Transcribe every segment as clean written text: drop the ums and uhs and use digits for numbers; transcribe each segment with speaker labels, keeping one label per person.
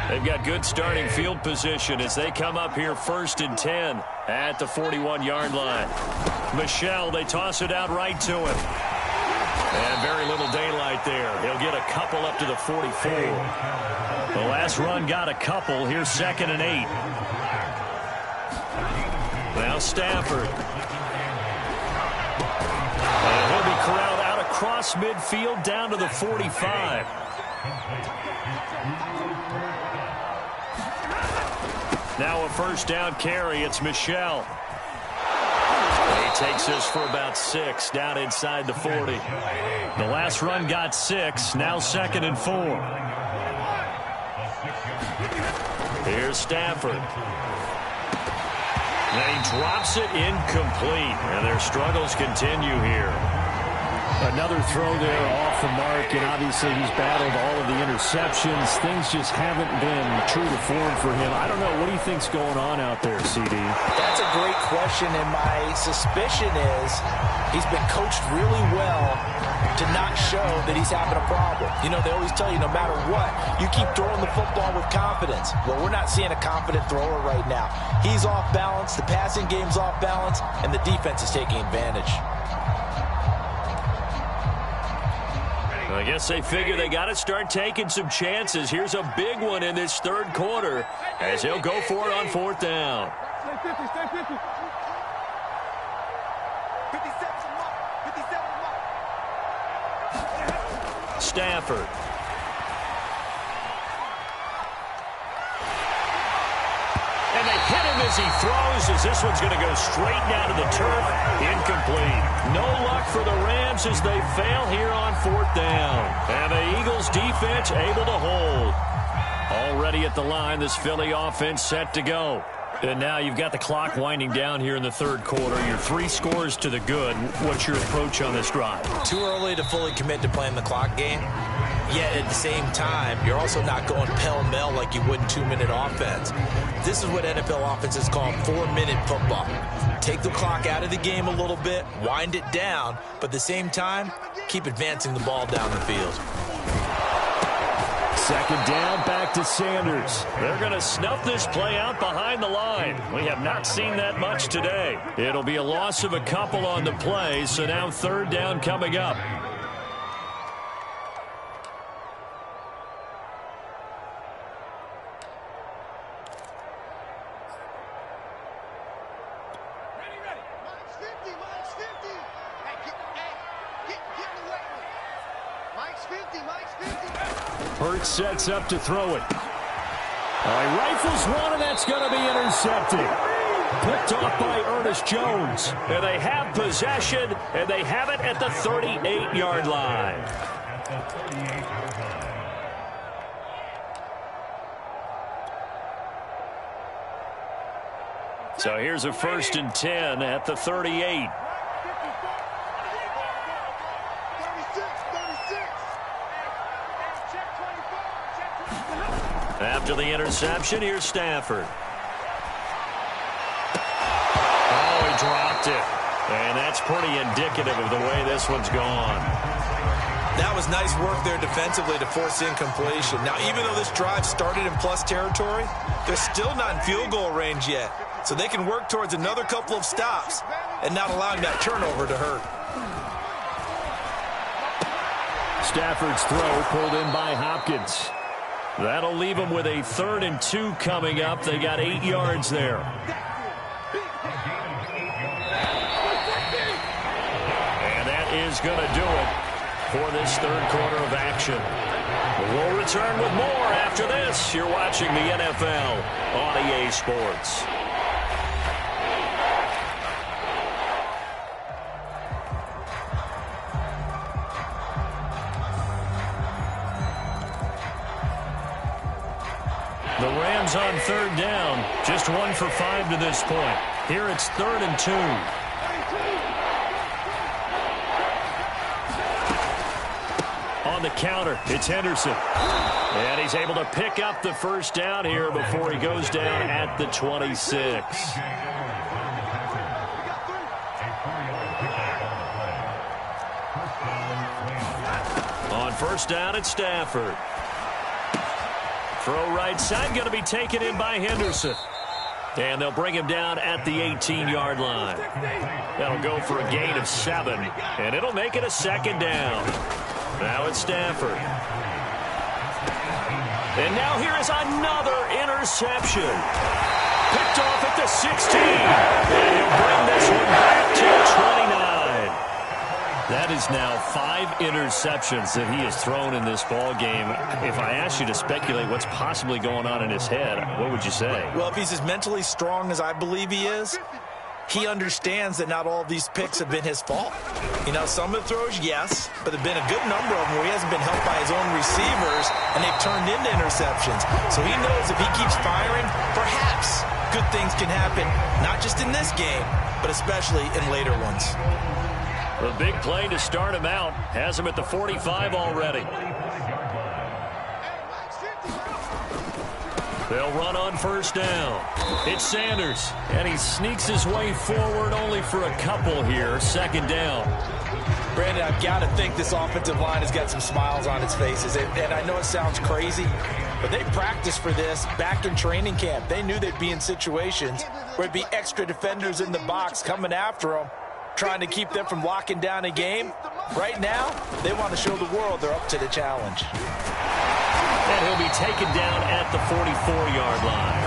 Speaker 1: They've got good starting field position as they come up here 1st and 10 at the 41-yard line. Michel, they toss it out right to him. And very little daylight there. He'll get a couple up to the 44. The last run got a couple. Here's 2nd and 8. Now Stafford. And he'll be corralled out across midfield down to the 45. Now a 1st down carry. It's Michel. He takes this for about 6 down inside the 40. The last run got 6. Now 2nd and 4. Here's Stafford. And he drops it incomplete. And their struggles continue here.
Speaker 2: Another throw there off the mark, and obviously he's battled all of the interceptions. Things just haven't been true to form for him. I don't know. What do you think's going on out there, CD?
Speaker 3: That's a great question, and my suspicion is he's been coached really well to not show that he's having a problem. You know, they always tell you no matter what, you keep throwing the football with confidence. Well, we're not seeing a confident thrower right now. He's off balance, the passing game's off balance, and the defense is taking advantage.
Speaker 1: I guess they figure they got to start taking some chances. Here's a big one in this 3rd quarter as he'll go for it on 4th down. Stafford. And they hit him as he throws, as this one's going to go straight down to the turf. Incomplete. No luck for the Rams as they fail here on 4th down. And the Eagles defense able to hold. Already at the line, this Philly offense set to go. And now you've got the clock winding down here in the 3rd quarter. You're 3 scores to the good. What's your approach on this drive?
Speaker 3: Too early to fully commit to playing the clock game. Yet at the same time, you're also not going pell-mell like you would in 2-minute offense. This is what NFL offenses call 4-minute football. Take the clock out of the game a little bit, wind it down, but at the same time, keep advancing the ball down the field.
Speaker 2: 2nd down, back to Sanders.
Speaker 1: They're going to snuff this play out behind the line. We have not seen that much today. It'll be a loss of a couple on the play, so now 3rd down coming up.
Speaker 2: Hurts sets up to throw it. He rifles one, and that's going to be intercepted. Picked off by Ernest Jones.
Speaker 1: And they have possession, and they have it at the 38-yard line. So here's a 1st and 10 at the 38. After the interception, here's Stafford. Oh, he dropped it. And that's pretty indicative of the way this one's gone.
Speaker 3: That was nice work there defensively to force incompletion. Now, even though this drive started in plus territory, they're still not in field goal range yet. So they can work towards another couple of stops and not allowing that turnover to hurt.
Speaker 2: Stafford's throw pulled in by Hopkins.
Speaker 1: That'll leave them with a 3rd and 2 coming up. They got 8 yards there. And that is going to do it for this 3rd quarter of action. We'll return with more after this. You're watching the NFL on EA Sports. The Rams on 3rd down. Just 1 for 5 to this point. Here it's 3rd and 2. On the counter, it's Henderson. And he's able to pick up the 1st down here before he goes down at the 26. On 1st down, it's Stafford. Throw right side, going to be taken in by Henderson. And they'll bring him down at the 18-yard line. That'll go for a gain of 7, and it'll make it a second down. Now it's Stafford. And now here is another interception. Picked off at the 16. And he'll bring this one back to the 29. That is now 5 interceptions that he has thrown in this ball game. If I asked you to speculate what's possibly going on in his head, what would you say?
Speaker 3: Well, if he's as mentally strong as I believe he is, he understands that not all of these picks have been his fault. You know, some of the throws, yes, but there have been a good number of them where he hasn't been helped by his own receivers, and they've turned into interceptions. So he knows if he keeps firing, perhaps good things can happen, not just in this game, but especially in later ones.
Speaker 1: The big play to start him out has him at the 45 already. They'll run on first down. It's Sanders, and he sneaks his way forward only for a couple here. Second down.
Speaker 3: Brandon, I've got to think this offensive line has got some smiles on its faces. And I know it sounds crazy, but they practiced for this back in training camp. They knew they'd be in situations where it'd be extra defenders in the box coming after them, trying to keep them from locking down a game. Right now, they want to show the world they're up to the challenge.
Speaker 1: And he'll be taken down at the 44-yard line.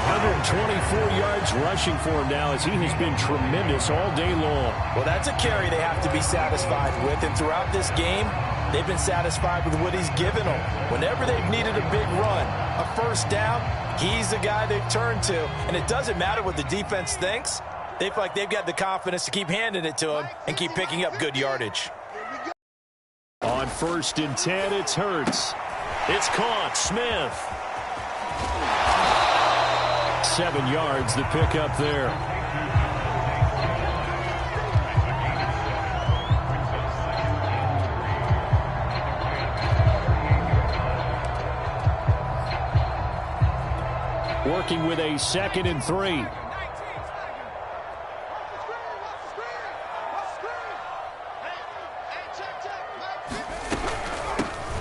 Speaker 2: 124 yards rushing for him now as he has been tremendous all day long.
Speaker 3: Well, that's a carry they have to be satisfied with. And throughout this game, they've been satisfied with what he's given them. Whenever they've needed a big run, a first down, he's the guy they've turned to. And it doesn't matter what the defense thinks. They feel like they've got the confidence to keep handing it to him and keep picking up good yardage.
Speaker 2: On 1st and 10, it's Hurts.
Speaker 1: It's caught. Smith.
Speaker 2: 7 yards, the pickup there. Working with a 2nd and 3.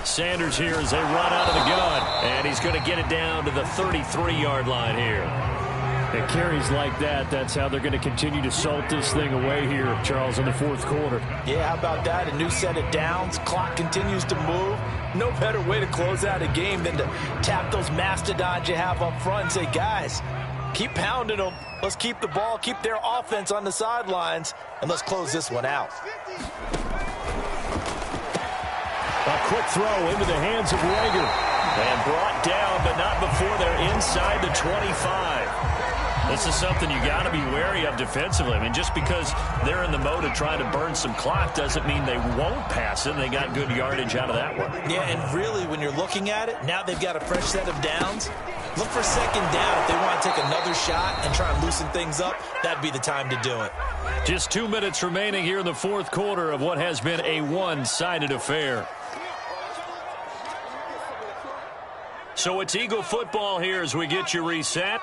Speaker 1: Sanders here as they run out of the gun. And he's going to get it down to the 33-yard line here.
Speaker 2: And carries like that, that's how they're going to continue to salt this thing away here, Charles, in the 4th quarter.
Speaker 3: Yeah, how about that? A new set of downs. Clock continues to move. No better way to close out a game than to tap those mastodons you have up front and say, guys, keep pounding them. Let's keep the ball, keep their offense on the sidelines, and let's close this one out.
Speaker 2: A quick throw into the hands of Rager.
Speaker 1: And brought down, but not before they're inside the 25. This is something you got to be wary of defensively. I mean, just because they're in the mode of trying to burn some clock doesn't mean they won't pass it. They got good yardage out of that one.
Speaker 3: Yeah, and really, when you're looking at it, now they've got a fresh set of downs. Look for 2nd down. If they want to take another shot and try and loosen things up, that'd be the time to do it.
Speaker 1: Just 2 minutes remaining here in the 4th quarter of what has been a one-sided affair. So it's Eagle football here as we get you reset.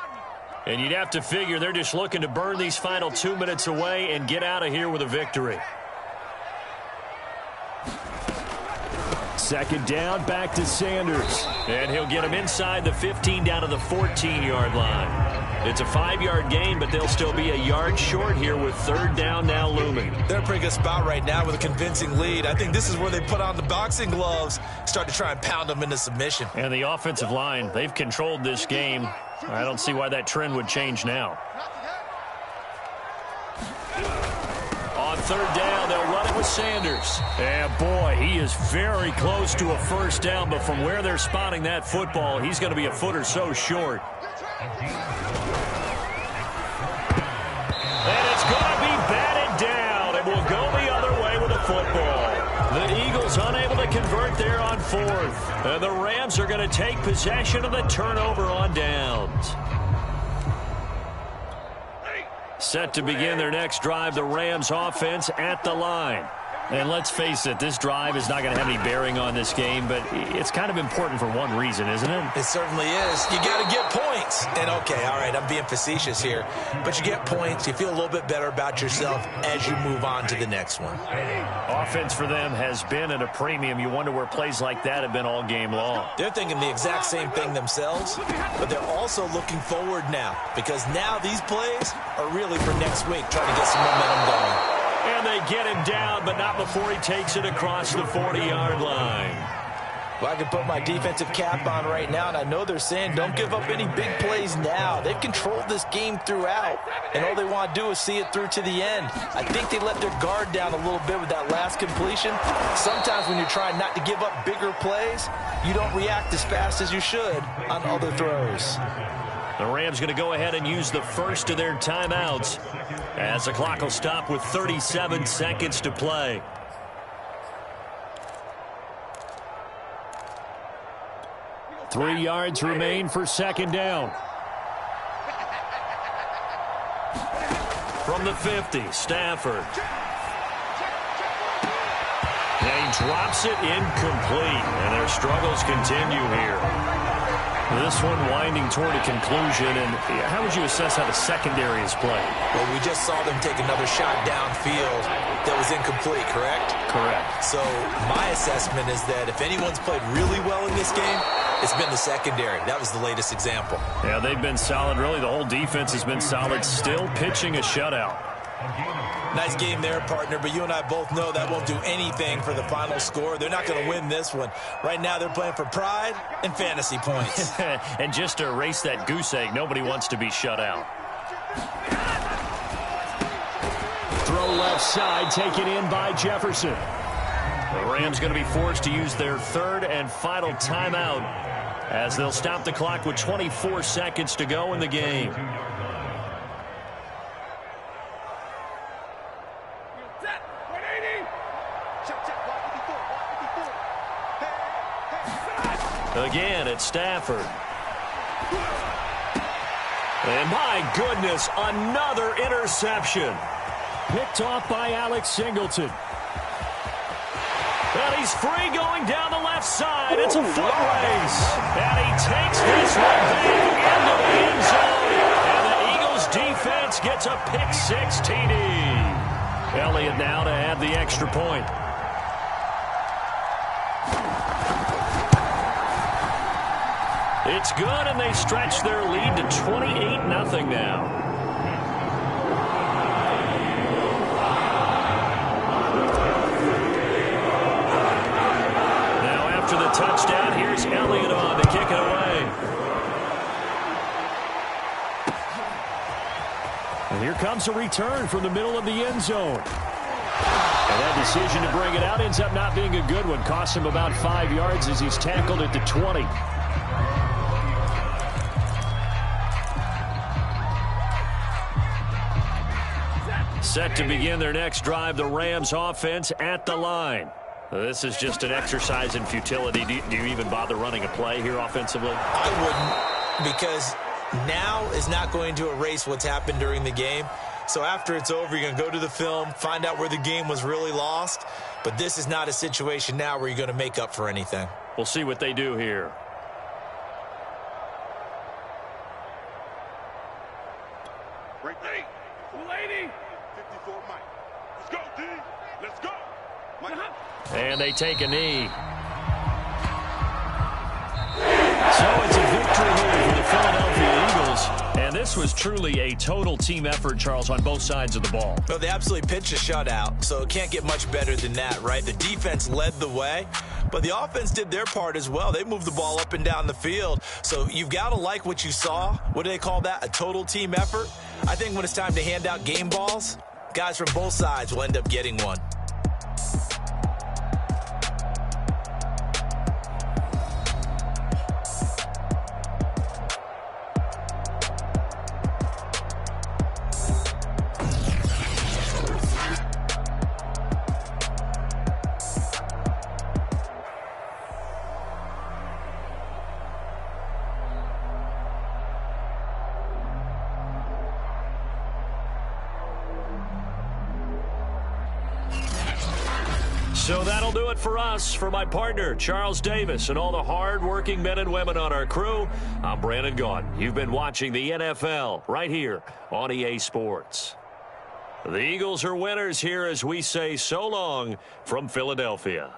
Speaker 1: And you'd have to figure they're just looking to burn these final 2 minutes away and get out of here with a victory.
Speaker 2: 2nd down, back to Sanders.
Speaker 1: And he'll get him inside the 15 down to the 14-yard line. It's a 5-yard gain, but they'll still be a yard short here with 3rd down now looming.
Speaker 3: They're in a pretty good spot right now with a convincing lead. I think this is where they put on the boxing gloves, start to try and pound them into submission.
Speaker 1: And the offensive line, they've controlled this game. I don't see why that trend would change now. On 3rd down, they'll run it with Sanders.
Speaker 2: And boy, he is very close to a first down, but from where they're spotting that football, he's going to be a foot or so short.
Speaker 1: And it's going to be batted down. It will go the other way with a football. The Eagles unable to convert there on 4th. And the Rams are going to take possession of the turnover on downs. Set to begin their next drive, the Rams offense at the line.
Speaker 2: And let's face it, this drive is not going to have any bearing on this game, but it's kind of important for one reason, isn't it?
Speaker 3: It certainly is. You got to get points. And, okay, all right, I'm being facetious here. But you get points. You feel a little bit better about yourself as you move on to the next one.
Speaker 2: Offense for them has been at a premium. You wonder where plays like that have been all game long.
Speaker 3: They're thinking the exact same thing themselves, but they're also looking forward now because now these plays are really for next week, trying to get some momentum going.
Speaker 1: And they get him down, but not before he takes it across the 40-yard line.
Speaker 3: Well, I can put my defensive cap on right now, and I know they're saying don't give up any big plays now. They've controlled this game throughout, and all they want to do is see it through to the end. I think they let their guard down a little bit with that last completion. Sometimes when you're trying not to give up bigger plays, you don't react as fast as you should on other throws.
Speaker 1: The Rams going to go ahead and use the first of their timeouts as the clock will stop with 37 seconds to play.
Speaker 2: Three yards remain for second down.
Speaker 1: From the 50, Stafford. And he drops it incomplete, and their struggles continue here. This one winding toward a conclusion, and how would you assess how the secondary has played?
Speaker 3: Well, we just saw them take another shot downfield that was incomplete, correct?
Speaker 2: Correct.
Speaker 3: So my assessment is that if anyone's played really well in this game, it's been the secondary. That was the latest example.
Speaker 2: Yeah, they've been solid. Really, the whole defense has been solid, still pitching a shutout.
Speaker 3: Nice game there, partner, but you and I both know that won't do anything for the final score. They're not going to win this one. Right now, they're playing for pride and fantasy points.
Speaker 2: And just to erase that goose egg, nobody wants to be shut out. Throw left side, taken in by Jefferson.
Speaker 1: The Rams going to be forced to use their third and final timeout as they'll stop the clock with 24 seconds to go in the game. Again, it's Stafford. And my goodness, another interception.
Speaker 2: Picked off by Alex Singleton.
Speaker 1: And he's free going down the left side. It's a foot race. And he takes this one back into the end zone. And the Eagles defense gets a pick-6 TD. Elliott now to add the extra point. It's good, and they stretch their lead to 28-0 now. Now after the touchdown, here's Elliott on to kick it away.
Speaker 2: And here comes a return from the middle of the end zone. And that decision to bring it out ends up not being a good one. Costs him about 5 yards as he's tackled at the 20.
Speaker 1: Set to begin their next drive, the Rams offense at the line. This is just an exercise in futility. Do you even bother running a play here offensively?
Speaker 3: I wouldn't, because now is not going to erase what's happened during the game. So after it's over, you're going to go to the film, find out where the game was really lost. But this is not a situation now where you're going to make up for anything.
Speaker 1: We'll see what they do here. And they take a knee. So it's a victory here for the Philadelphia Eagles. And this was truly a total team effort, Charles, on both sides of the ball.
Speaker 3: Well, they absolutely pitched a shutout, so it can't get much better than that, right? The defense led the way, but the offense did their part as well. They moved the ball up and down the field. So you've got to like what you saw. What do they call that? A total team effort? I think when it's time to hand out game balls, guys from both sides will end up getting one.
Speaker 1: So that'll do it for us. For my partner, Charles Davis, and all the hard-working men and women on our crew, I'm Brandon Gaudin. You've been watching the NFL right here on EA Sports. The Eagles are winners here as we say so long from Philadelphia.